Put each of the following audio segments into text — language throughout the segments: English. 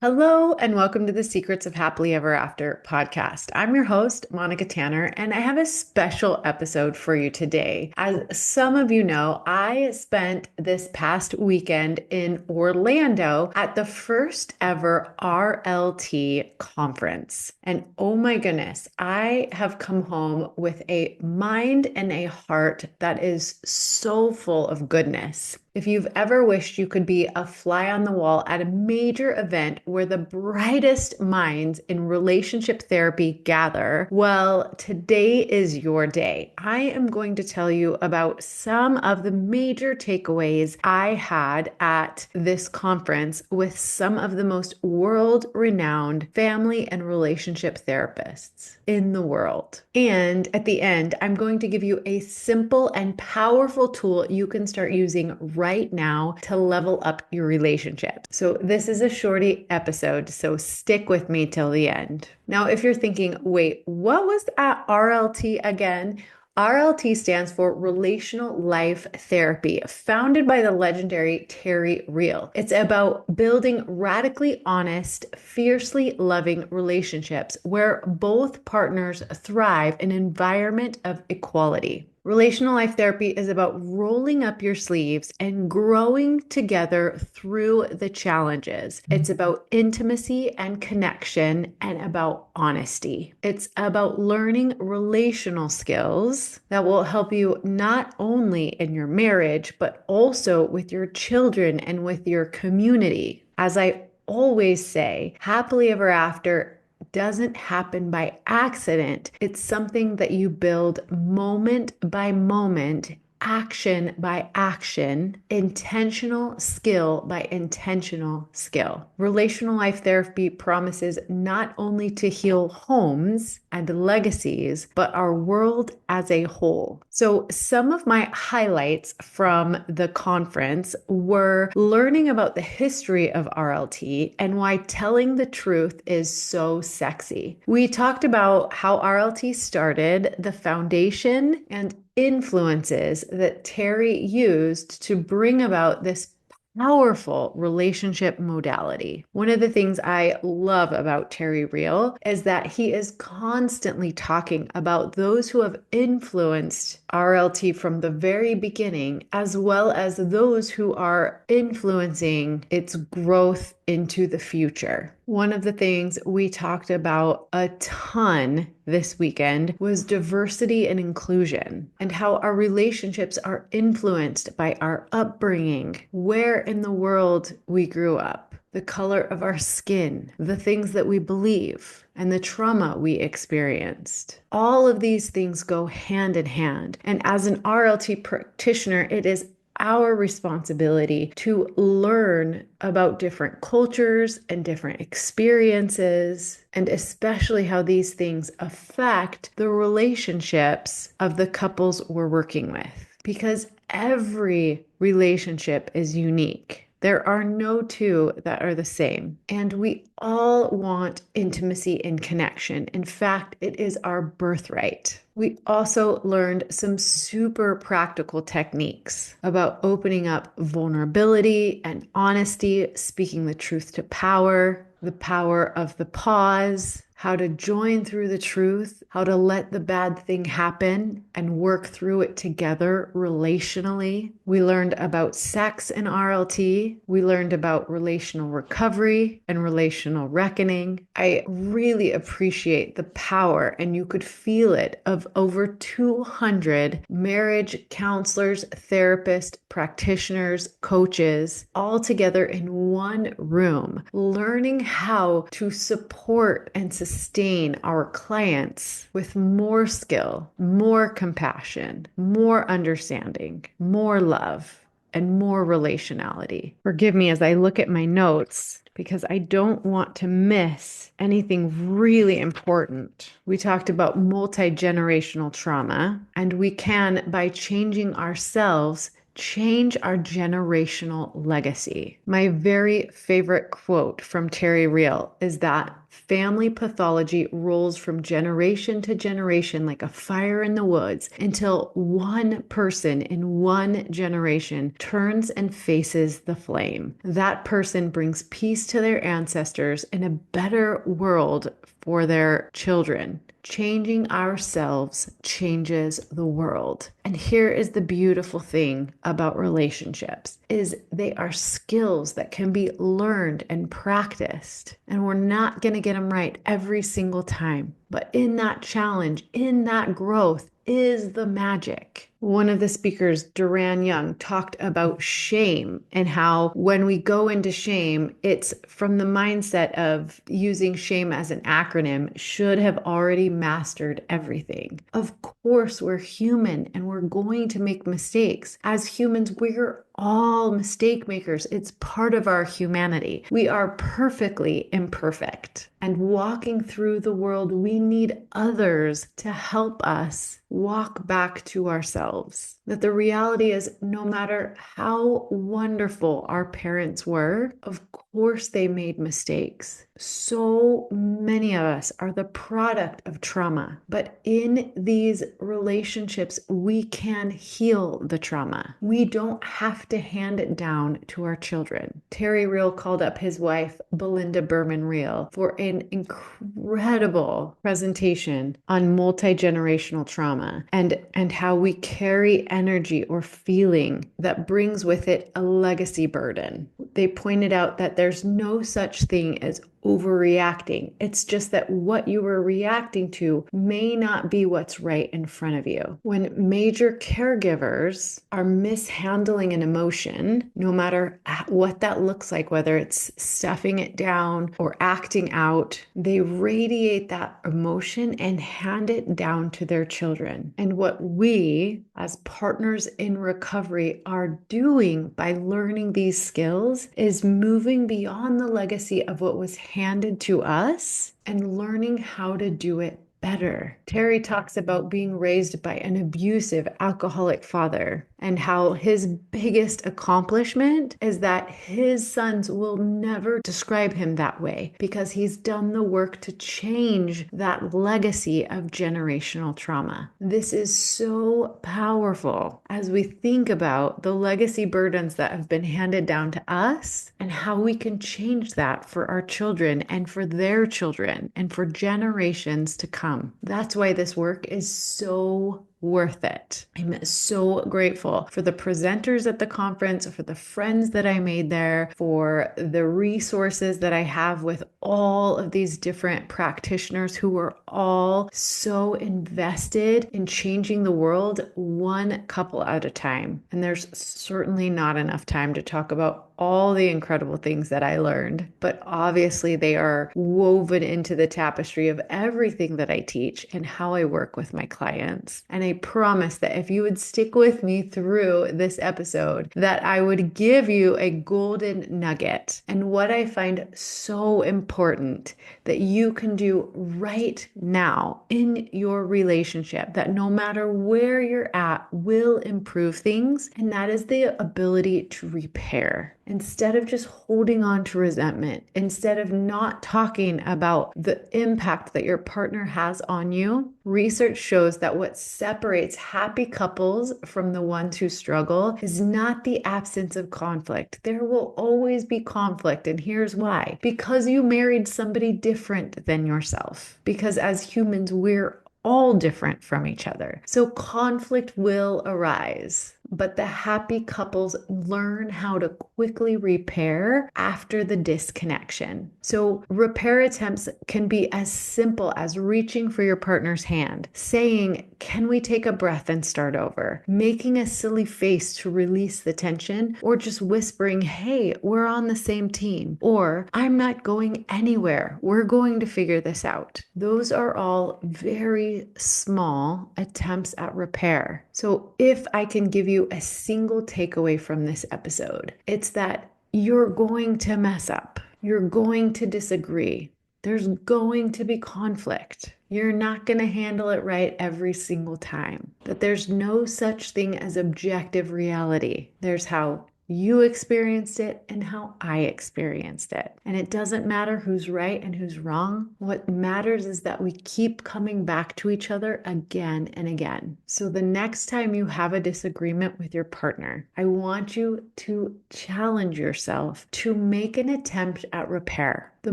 Hello, and welcome to the Secrets of Happily Ever After podcast. I'm your host, Monica Tanner, and I have a special episode for you today. As some of you know, I spent this past weekend in Orlando at the first ever RLT conference. And oh my goodness, I have come home with a mind and a heart that is so full of goodness. If you've ever wished you could be a fly on the wall at a major event where the brightest minds in relationship therapy gather, well, today is your day. I am going to tell you about some of the major takeaways I had at this conference with some of the most world-renowned family and relationship therapists in the world. And at the end, I'm going to give you a simple and powerful tool you can start using right now to level up your relationship. So this is a shorty episode, so stick with me till the end. Now, if you're thinking, wait, what was that RLT again? RLT stands for Relational Life Therapy, founded by the legendary Terry Real. It's about building radically honest, fiercely loving relationships where both partners thrive in an environment of equality. Relational Life Therapy is about rolling up your sleeves and growing together through the challenges. It's about intimacy and connection and about honesty. It's about learning relational skills that will help you not only in your marriage, but also with your children and with your community. As I always say, happily ever after doesn't happen by accident. It's something that you build moment by moment, action by action, intentional skill by intentional skill. Relational Life Therapy promises not only to heal homes and legacies, but our world as a whole. So some of my highlights from the conference were learning about the history of RLT and why telling the truth is so sexy. We talked about how RLT started, the foundation, and influences that Terry used to bring about this powerful relationship modality. One of the things I love about Terry Real is that he is constantly talking about those who have influenced RLT from the very beginning, as well as those who are influencing its growth into the future. One of the things we talked about a ton this weekend was diversity and inclusion and how our relationships are influenced by our upbringing, where in the world we grew up, the color of our skin, the things that we believe, and the trauma we experienced. All of these things go hand in hand. And as an RLT practitioner, it is our responsibility to learn about different cultures and different experiences, and especially how these things affect the relationships of the couples we're working with. Because every relationship is unique. There are no two that are the same. And we all want intimacy and connection. In fact, it is our birthright. We also learned some super practical techniques about opening up vulnerability and honesty, speaking the truth to power, the power of the pause, how to join through the truth, how to let the bad thing happen and work through it together relationally. We learned about sex in RLT. We learned about relational recovery and relational reckoning. I really appreciate the power, and you could feel it, of over 200 marriage counselors, therapists, practitioners, coaches, all together in one room, learning how to support and sustain our clients with more skill, more compassion, more understanding, more love, and more relationality. Forgive me as I look at my notes because I don't want to miss anything really important. We talked about multi-generational trauma, and we can, by changing ourselves, change our generational legacy. My very favorite quote from Terry Real is that family pathology rolls from generation to generation like a fire in the woods until one person in one generation turns and faces the flame. That person brings peace to their ancestors and a better world for their children. Changing ourselves changes the world. And here is the beautiful thing about relationships is they are skills that can be learned and practiced. And we're not going to get them right every single time. But in that challenge, in that growth, is the magic. One of the speakers, Duran Young, talked about shame and how when we go into shame, it's from the mindset of using shame as an acronym, should have already mastered everything. Of course, we're human and we're going to make mistakes. As humans, we're all mistake makers. It's part of our humanity. We are perfectly imperfect. And walking through the world, we need others to help us walk back to ourselves. That the reality is, no matter how wonderful our parents were, of course they made mistakes. So many of us are the product of trauma, but in these relationships, we can heal the trauma. We don't have to hand it down to our children. Terry Real called up his wife, Belinda Berman Real, for an incredible presentation on multi-generational trauma and how we carry energy or feeling that brings with it a legacy burden. They pointed out that there's no such thing as overreacting. It's just that what you were reacting to may not be what's right in front of you. When major caregivers are mishandling an emotion, no matter what that looks like, whether it's stuffing it down or acting out, they radiate that emotion and hand it down to their children. And what we, as partners in recovery, are doing by learning these skills is moving beyond the legacy of what was handed to us and learning how to do it better. Terry talks about being raised by an abusive alcoholic father and how his biggest accomplishment is that his sons will never describe him that way because he's done the work to change that legacy of generational trauma. This is so powerful as we think about the legacy burdens that have been handed down to us and how we can change that for our children and for their children and for generations to come. That's why this work is so worth it. I'm so grateful for the presenters at the conference, for the friends that I made there, for the resources that I have with all of these different practitioners who are all so invested in changing the world one couple at a time. And there's certainly not enough time to talk about all the incredible things that I learned, but obviously they are woven into the tapestry of everything that I teach and how I work with my clients. And I promise that if you would stick with me through this episode, that I would give you a golden nugget. And what I find so important that you can do right now in your relationship, that no matter where you're at, will improve things. And that is the ability to repair. Instead of just holding on to resentment, instead of not talking about the impact that your partner has on you, research shows that what separates happy couples from the ones who struggle is not the absence of conflict. There will always be conflict, and here's why. Because you married somebody different than yourself. Because as humans, we're all different from each other. So conflict will arise. But the happy couples learn how to quickly repair after the disconnection. So repair attempts can be as simple as reaching for your partner's hand, saying, "Can we take a breath and start over?" Making a silly face to release the tension, or just whispering, "Hey, we're on the same team," or "I'm not going anywhere. We're going to figure this out." Those are all very small attempts at repair. So if I can give you a single takeaway from this episode, it's that you're going to mess up. You're going to disagree. There's going to be conflict. You're not going to handle it right every single time. But there's no such thing as objective reality. There's how you experienced it and how I experienced it. And it doesn't matter who's right and who's wrong. What matters is that we keep coming back to each other again and again. So the next time you have a disagreement with your partner, I want you to challenge yourself to make an attempt at repair. The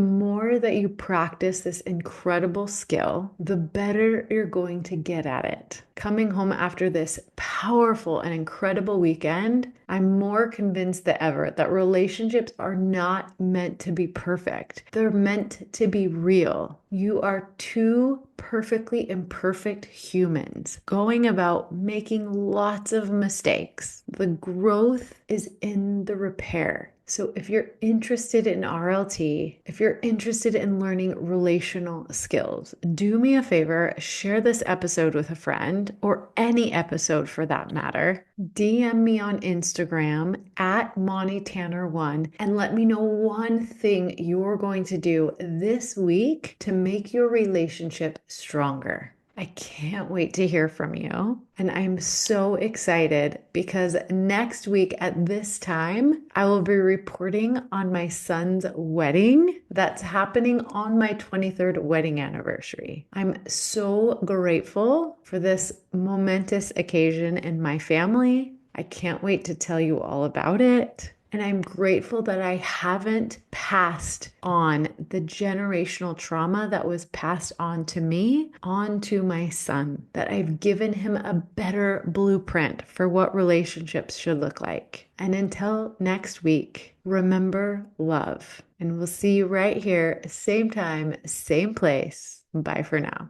more that you practice this incredible skill, the better you're going to get at it. Coming home after this powerful and incredible weekend, I'm more convinced than ever that relationships are not meant to be perfect. They're meant to be real. You are two perfectly imperfect humans going about making lots of mistakes. The growth is in the repair. So if you're interested in RLT, if you're interested in learning relational skills, do me a favor, share this episode with a friend or any episode for that matter. DM me on Instagram at MontyTanner1 and let me know one thing you're going to do this week to make your relationship stronger. I can't wait to hear from you. And I'm so excited because next week at this time, I will be reporting on my son's wedding that's happening on my 23rd wedding anniversary. I'm so grateful for this momentous occasion in my family. I can't wait to tell you all about it. And I'm grateful that I haven't passed on the generational trauma that was passed on to me, on to my son, that I've given him a better blueprint for what relationships should look like. And until next week, remember love. And we'll see you right here, same time, same place. Bye for now.